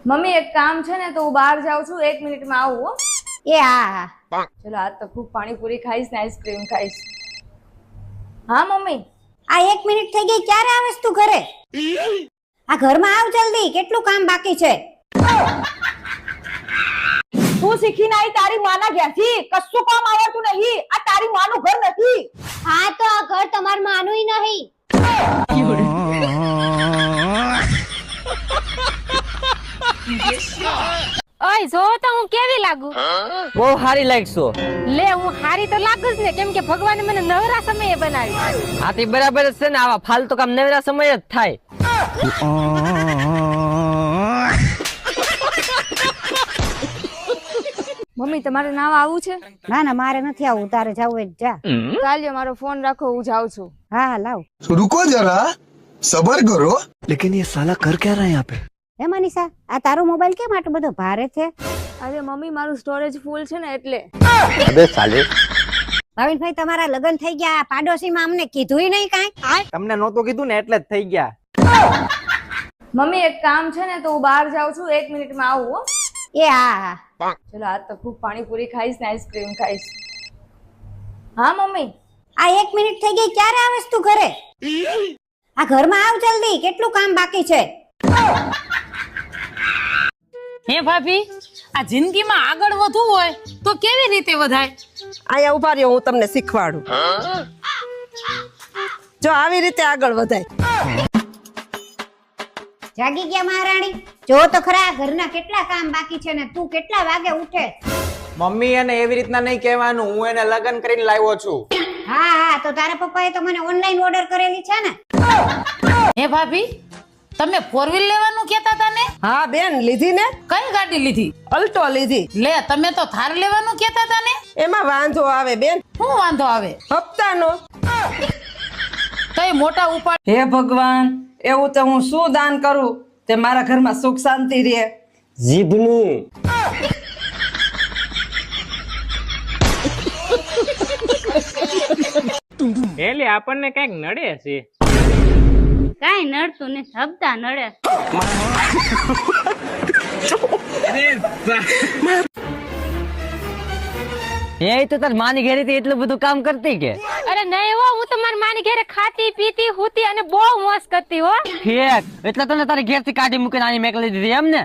Mummy એક કામ છે ને તો હું બહાર જાઉં છું, 1 મિનિટમાં આવું હો. એ હા હા ચલો આજ તો ખૂબ પાણીપુરી ખાઈશ ને આઈસ્ક્રીમ ખાઈશ. હા મમ્મી. આ 1 મિનિટ થઈ ગઈ, ક્યારે આવેસ તું ઘરે? આ ઘરમાં આવ જલ્દી, કેટલું કામ બાકી છે. તું શીખીને આવી તારી માના ઘેરથી, કશું કામ આવડતું નહીં. આ તારી માનું ઘર નથી. હા તો આ ઘર તમાર માનુંય નહીં. ઓય જો તો હું કેવી લાગુ? બહુ સારી લાગશો. લે હું હારી તો લાગુ જ ને, કેમ કે ભગવાને મને નવરા સમયે બનાવી. આ તે બરાબર જ છે ને, આવા ફાલતુ કામ નવરા સમય જ થાય. મમ્મી તમારે નાવા આવું છે? ના ના મારે નથી આવું, તારે જાવું હોય જા. ચાલ્યો મારો ફોન રાખો, હું જાઉં છું. હા હા લાવ. रुको जरा सबर करो. लेकिन ये साला कर क्या रहा है यहाँ पे? હે મનીષા, આ તારો મોબાઈલ કેમ આટલો બધો ભારે છે? અરે મમ્મી મારું સ્ટોરેજ ફૂલ છે ને એટલે. અબે સાલે. ભાવિનભાઈ તમારા લગ્ન થઈ ગયા, પાડોશીમાં અમને કીધુંય નહીં કાંઈ. તમને નહોતું કીધું ને એટલે જ થઈ ગયા. મમ્મી એક કામ છે ને તો હું બહાર જાઉં છું, 1 મિનિટમાં આવું હો. એ હા હા ચલો આજ તો ખૂબ પાણીપુરી ખાઈશ ને આઈસ્ક્રીમ ખાઈશ. હા મમ્મી. આ 1 મિનિટ થઈ ગઈ, ક્યારે આવેસ તું ઘરે? આ ઘરમાં આવ જલ્દી, કેટલું કામ બાકી છે. હે ભાભી, આ જિંદગીમાં આગળ વધવું હોય તો કેવી રીતે વધાય? આયા ઉભા રહ્યો, હું તમને શીખવાડું. જો આવી રીતે આગળ વધાય. જાગી ગયા મહારાણી? જો તો ખરા ઘરના કેટલા કામ બાકી છે ને તું કેટલા વાગે ઉઠે? મમ્મી એને એવી રીતના નહીં કહેવાનું, હું એને લગ્ન કરીને લાવ્યો છું. હા હા તો તારા પપ્પાએ તો મને ઓનલાઈન ઓર્ડર કરેલી છે ને. હે ભાભી, તમે 4 વ્હીલ લેવાનું કહેતા હતા ને? હા બેન, લીધી ને? કઈ ગાડી લીધી? અલ્ટો લીધી. લે તમે તો થાર લેવાનું કહેતા હતા ને? એમાં વાંધો આવે બેન, શું વાંધો આવે? હપ્તાનો. કઈ મોટા ઉપાડ. હે ભગવાન, એવું તો હું શું દાન કરું તે મારા ઘરમાં સુખ શાંતિ રહે. જીભનું. એટલે આપણને કઈક નડે છે. કાઈ નડતું ને શબ્દા નડે. એ તો તાર માની ઘરે થી એટલું બધું કામ કરતી કે? અરે નહીં હો, હું તો મારી માની ઘરે ખાતી પીતી હુતી અને બહુ મોજ કરતી હો. ઠીક, એટલે તને તારી ઘેર થી કાઢી મૂકીને આની મેકલી દીધી એમ ને?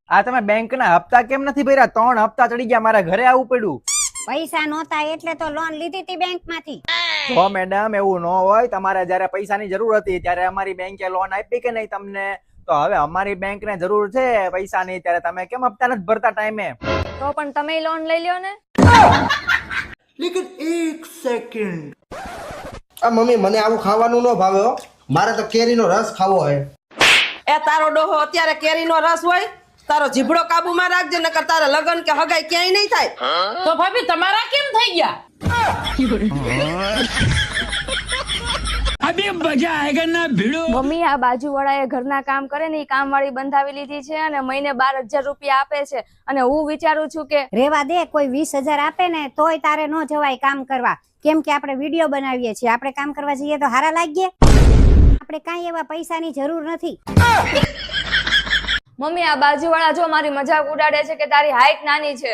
આ તમે બેંક ના હપ્તા કેમ નથી ભર્યા? 3 હપ્તા ચડી ગયા, મારા ઘરે આવવું પડ્યું. પૈસા નહોતા એટલે તો લોન લીધી હતી બેંક માંથી. જો મેડમ એવું ન હોય, તમારે જયારે પૈસાની જરૂર હતી ત્યારે અમારી બેંકે લોન આપી કે નહીં તમને? તો હવે અમારી બેંક ને જરૂર છે પૈસાની, ત્યારે તમે કેમ હપ્તા નથી ભરતા ટાઈમે? તો પણ તમે લોન લઈ લ્યો ને. लेकिन एक सेकंड. આ મમ્મી મને આવું ખાવાનું ન ભાવે હો. મારે તો કેરીનો રસ ખાવો હે. એ તારો ડોહો અત્યારે કેરીનો રસ હોય, તારો જીભડો કાબુમાં રાખજે, નકર તારા લગન કે હગાઈ ક્યાંય નહીં થાય. તો ભાભી તમારા કેમ થઈ ગયા? મમ્મી આ બાજુવાળાએ ઘરના કામ કરે ને એ કામવાળી બંધાવી લીધી છે અને મહિને 12,000 રૂપિયા આપે છે અને હું વિચારું છું કે રેવા દે, કોઈ 20,000 આપે ને તોય તારે ન જવાય કામ કરવા, કેમ કે આપણે વિડીયો બનાવીએ છીએ. આપણે કામ કરવા જઈએ તો હારા લાગીએ? આપણે કાંઈ એવા પૈસાની જરૂર નથી. મમ્મી આ બાજુવાળા જો મારી મજાક ઉડાડે છે કે તારી હાઈટ નાની છે.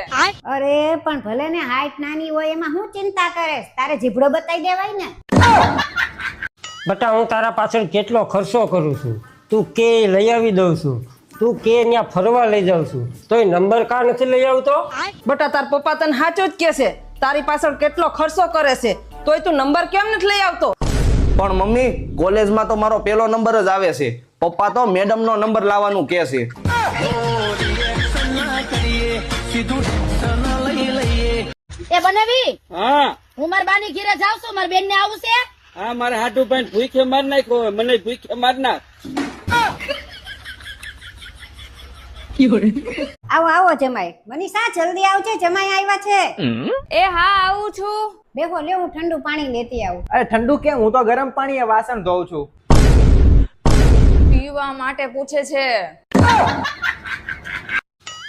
અરે પણ ભલે ને હાઈટ નાની હોય, એમાં હું ચિંતા કરે? તારે જીભડો બતાવી દેવાય ને. બટા હું તારા પાછળ કેટલો ખર્ચો કરું છું, તું કે લઈ આવી દઉં છું, તું કે ત્યાં ફરવા લઈ જાઉં છું, તોય નંબર કા નથી લઈ આવતો? બટા તાર પપ્પા તને સાચું જ કે છે, તારી પાછળ કેટલો ખર્ચો કરે છે, તોય તું નંબર કેમ નથી લઈ આવતો? પણ મમ્મી કોલેજમાં તો મારો પહેલો નંબર જ આવે છે, પપ્પા તો મેડમ નો નંબર લાવવાનું કહે છે. એ બનાવી. હા હું મારી બાની ઘરે જાઉં છું, મારી બેન ને આવું છે. હા, મારે હાટુ પાઈન ભૂખે માર નાખ્યો, મને ભૂખે માર નાખ. આવો આવો જમાઈ. મનીષા જલ્દી આવજે, જમાઈ આવ્યા છે. એ હા આવું છું. બેહો, લે હું ઠંડુ પાણી લેતી આવું. અરે ઠંડુ કેમ? હું તો ગરમ પાણીએ વાસણ ધોઉં છું. પીવા માટે પૂછે છે.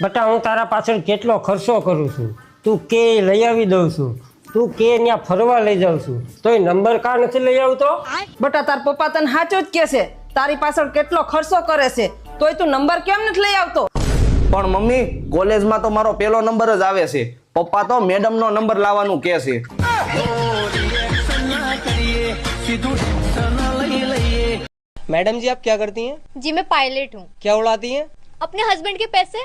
બટા હું તારા પાછળ કેટલો ખર્ચો કરું છું, તું કે લઈ આવી દઉં છું, તું કે ત્યાં ફરવા લઈ જાઉં છું તોય નંબર કા નથી લઈ આવતો? બટા તાર પપ્પા તને સાચું જ કે છે, તારી પાછળ કેટલો ખર્ચો કરે છે તોય તું નંબર કેમ નથી લઈ આવતો? પણ મમ્મી કોલેજમાં તો મારો પહેલો નંબર જ આવે છે. પપ્પા તો મેડમનો નંબર લાવવાનું કહે છે. मैडम जी आप क्या करती हैं? जी मैं पायलट हूँ। क्या उड़ाती हैं? अपने हस्बैंड के पैसे।